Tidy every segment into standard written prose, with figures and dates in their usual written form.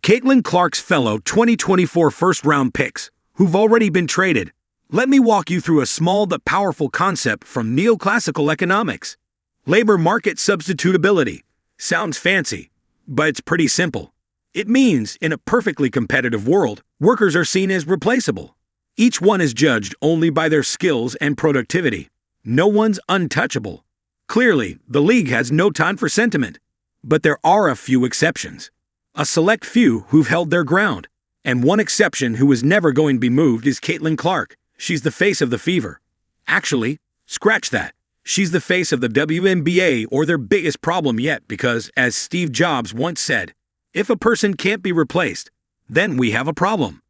Caitlin Clark's fellow 2024 first-round picks, who've already been traded. Let me walk you through a small but powerful concept from Neoclassical Economics. Labor market substitutability. Sounds fancy, but it's pretty simple. It means, in a perfectly competitive world, workers are seen as replaceable. Each one is judged only by their skills and productivity. No one's untouchable. Clearly, the league has no time for sentiment. But there are a few exceptions. A select few who've held their ground. And one exception who is never going to be moved is Caitlin Clark. She's the face of the fever. Actually, scratch that. She's the face of the WNBA, or their biggest problem yet, because, as Steve Jobs once said, if a person can't be replaced, then we have a problem.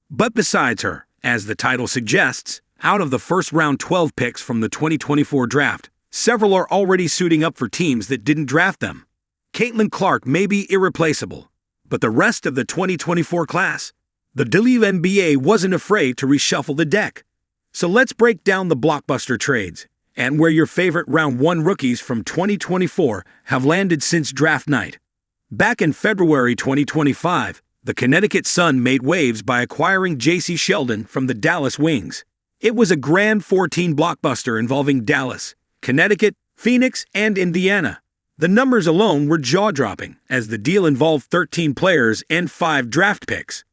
But besides her, as the title suggests, out of the first-round 12 picks from the 2024 draft, several are already suiting up for teams that didn't draft them. Caitlin Clark may be irreplaceable, but the rest of the 2024 class, the WNBA wasn't afraid to reshuffle the deck. So let's break down the blockbuster trades and where your favorite round 1 rookies from 2024 have landed since draft night. Back in February 2025, the Connecticut Sun made waves by acquiring J.C. Sheldon from the Dallas Wings. It was a grand 14 blockbuster involving Dallas, Connecticut, Phoenix, and Indiana. The numbers alone were jaw-dropping, as the deal involved 13 players and 5 draft picks.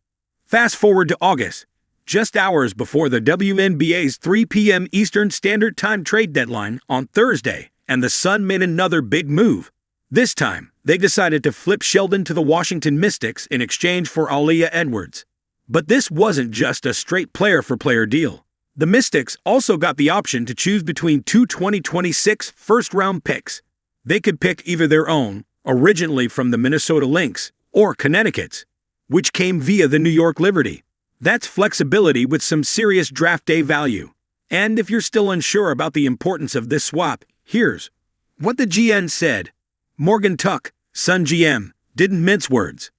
Fast forward to August, just hours before the WNBA's 3 p.m. Eastern Standard Time trade deadline on Thursday, and the Sun made another big move. This time, they decided to flip Sheldon to the Washington Mystics in exchange for Aaliyah Edwards. But this wasn't just a straight player-for-player deal. The Mystics also got the option to choose between 2 2026 first-round picks. They could pick either their own, originally from the Minnesota Lynx, or Connecticut's, which came via the New York Liberty. That's flexibility with some serious draft day value. And if you're still unsure about the importance of this swap, here's what the GM said. Morgan Tuck, Sun GM, didn't mince words.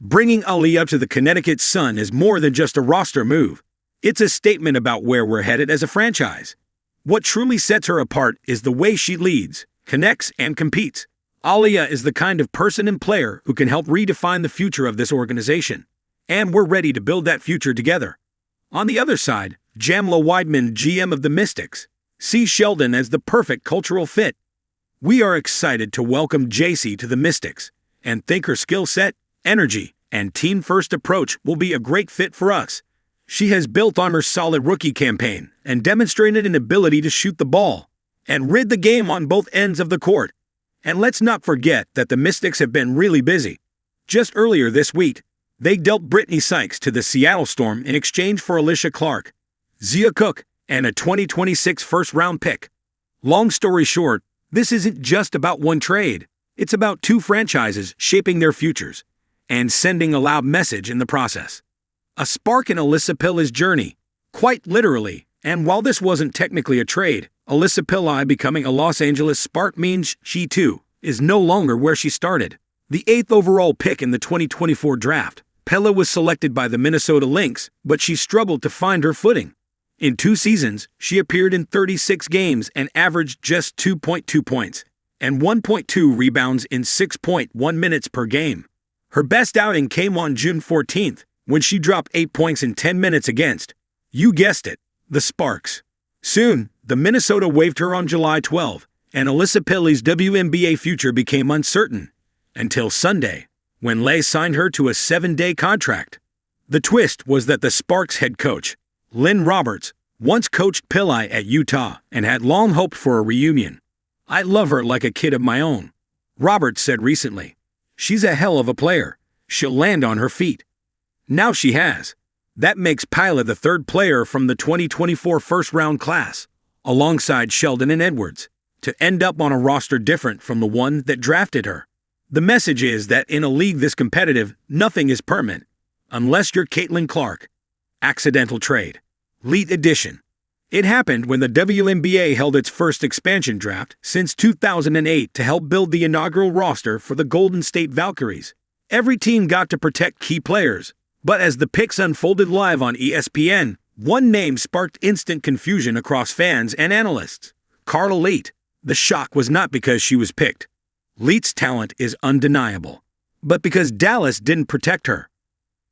Bringing Aaliyah to the Connecticut Sun is more than just a roster move. It's a statement about where we're headed as a franchise. What truly sets her apart is the way she leads, connects, and competes. Aaliyah is the kind of person and player who can help redefine the future of this organization. And we're ready to build that future together. On the other side, Jamla Weidman, GM of the Mystics, sees Sheldon as the perfect cultural fit. We are excited to welcome JC to the Mystics and think her skill set, energy, and team-first approach will be a great fit for us. She has built on her solid rookie campaign and demonstrated an ability to shoot the ball and rid the game on both ends of the court. And let's not forget that the Mystics have been really busy. Just earlier this week, they dealt Brittany Sykes to the Seattle Storm in exchange for Alicia Clark, Zia Cook, and a 2026 first-round pick. Long story short, this isn't just about one trade. It's about 2 franchises shaping their futures and sending a loud message in the process. A spark in Alyssa Pillai's journey, quite literally. And while this wasn't technically a trade, Alyssa Pillai becoming a Los Angeles Spark means she, too, is no longer where she started. The 8th overall pick in the 2024 draft, Pillai was selected by the Minnesota Lynx, but she struggled to find her footing. In 2 seasons, she appeared in 36 games and averaged just 2.2 points and 1.2 rebounds in 6.1 minutes per game. Her best outing came on June 14th, when she dropped 8 points in 10 minutes against, you guessed it, the Sparks. Soon, the Minnesota waived her on July 12, and Alyssa Pillai's WNBA future became uncertain, until Sunday, when Lay signed her to a 7-day contract. The twist was that the Sparks head coach, Lynn Roberts, once coached Pillai at Utah and had long hoped for a reunion. I love her like a kid of my own, Roberts said recently. She's a hell of a player. She'll land on her feet. Now she has. That makes Pillai the 3rd player from the 2024 first-round class, alongside Sheldon and Edwards, to end up on a roster different from the one that drafted her. The message is that in a league this competitive, nothing is permanent, unless you're Caitlin Clark. Accidental trade. Elite edition. It happened when the WNBA held its first expansion draft since 2008 to help build the inaugural roster for the Golden State Valkyries. Every team got to protect key players. But as the picks unfolded live on ESPN, one name sparked instant confusion across fans and analysts. Carla Leet. The shock was not because she was picked. Leet's talent is undeniable. but because Dallas didn't protect her.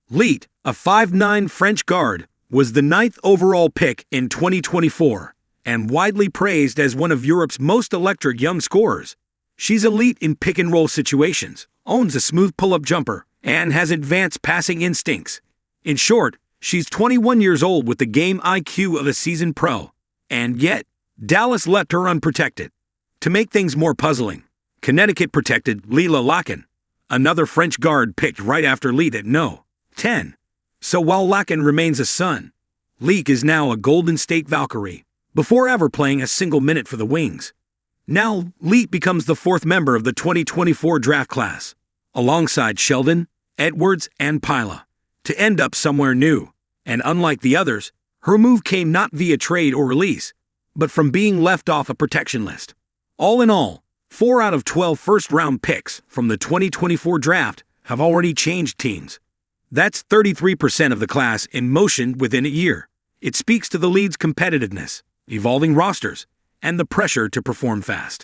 Leet, a 5'9" French guard, was the 9th overall pick in 2024 and widely praised as one of Europe's most electric young scorers. She's elite in pick-and-roll situations, owns a smooth pull-up jumper, and has advanced passing instincts. In short, she's 21 years old with the game IQ of a seasoned pro. And yet, Dallas left her unprotected. To make things more puzzling, Connecticut protected Lila Lakin, another French guard picked right after Leet at No. 10. So while Lakin remains a Sun, Leek is now a Golden State Valkyrie, before ever playing a single minute for the Wings. Now, Leet becomes the 4th member of the 2024 draft class, alongside Sheldon, Edwards, and Pila, to end up somewhere new. And unlike the others, her move came not via trade or release, but from being left off a protection list. All in all, 4 out of 12 first-round picks from the 2024 draft have already changed teams. That's 33% of the class in motion within a year. It speaks to the league's competitiveness, evolving rosters, and the pressure to perform fast.